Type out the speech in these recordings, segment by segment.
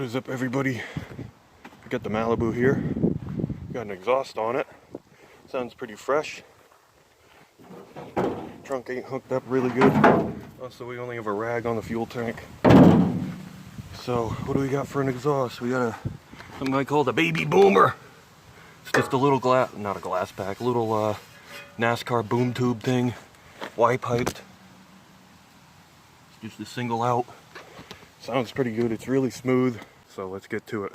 What is up, everybody? I got the Malibu here. Got an exhaust on it. Sounds pretty fresh. Trunk ain't hooked up really good. Also, we only have a rag on the fuel tank. So, what do we got for an exhaust? We got something I call the baby boomer. It's just a little not a glass pack, little Nascar boom tube thing, Y-piped. It's just a single out. Sounds pretty good. It's really smooth. So let's get to it.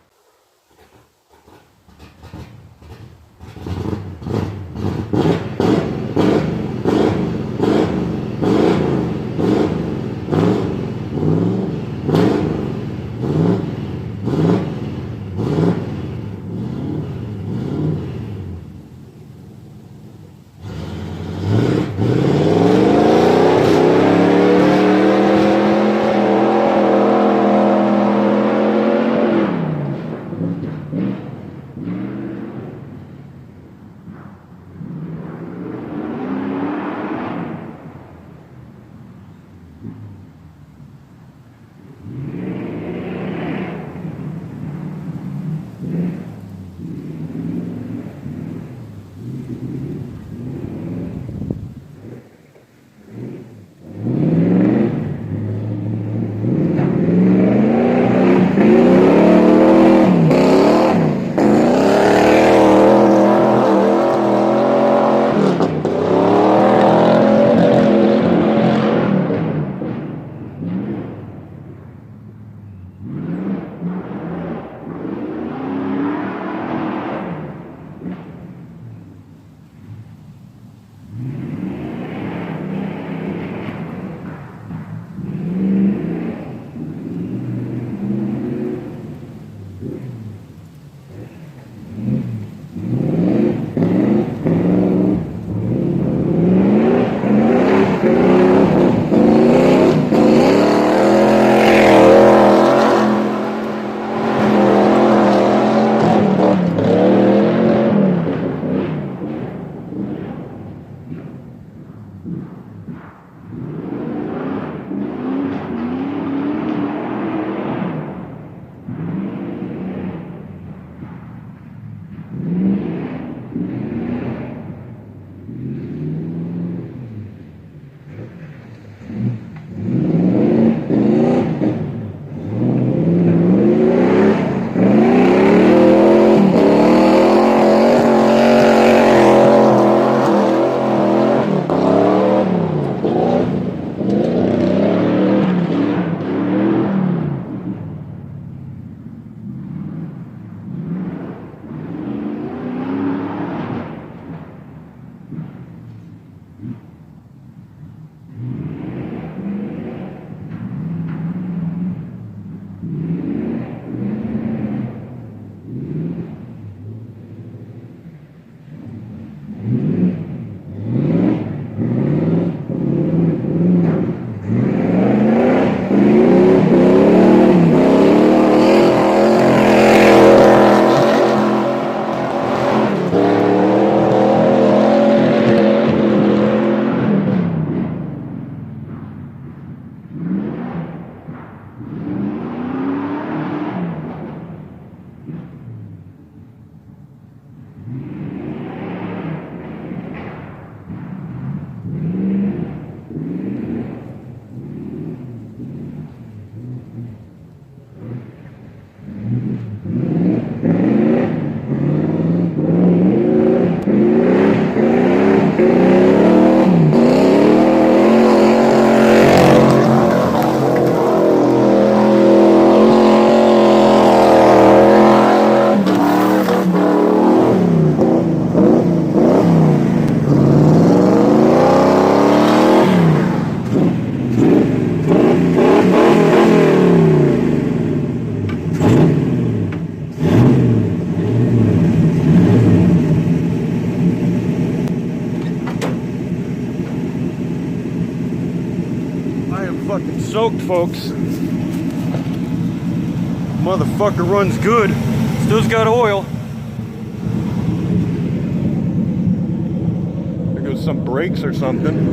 Fucking soaked, folks. Motherfucker runs good. Still's got oil. There goes some brakes or something.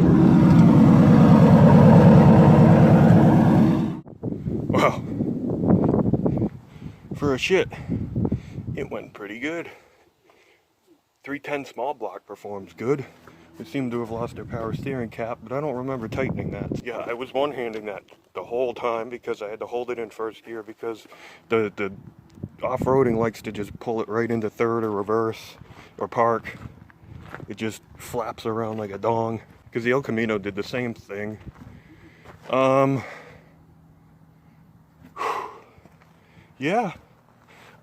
Wow. for a shit, it went pretty good. 310 small block performs good. We seem to have lost our power steering cap, but I don't remember tightening that. Yeah, I was one-handing that the whole time because I had to hold it in first gear because the off-roading likes to just pull it right into third or reverse or park. It just flaps around like a dong because the El Camino did the same thing. Yeah,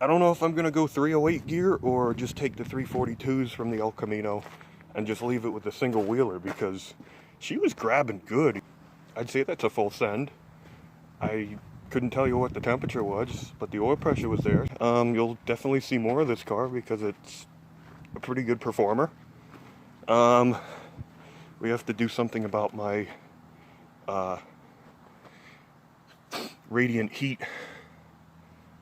I don't know if I'm gonna go 308 gear or just take the 342s from the El Camino and just leave it with a single wheeler because she was grabbing good. I'd say that's a full send. I couldn't tell you what the temperature was, but the oil pressure was there. You'll definitely see more of this car because it's a pretty good performer. We have to do something about my radiant heat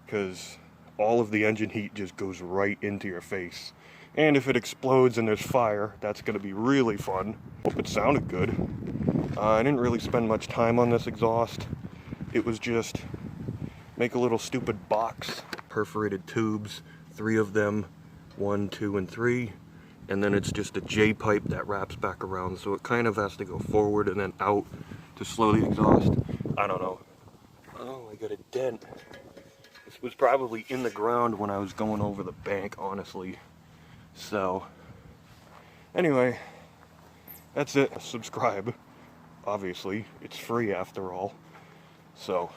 because all of the engine heat just goes right into your face. And if it explodes and there's fire, that's going to be really fun. Hope it sounded good. I didn't really spend much time on this exhaust. It was just make a little stupid box, perforated tubes, 3 of them, 1, 2, and 3. And then it's just a J-pipe that wraps back around, so it kind of has to go forward and then out to slow the exhaust. I don't know. Oh, I got a dent. This was probably in the ground when I was going over the bank, honestly. So, anyway, that's it. Subscribe. Obviously, it's free after all. So,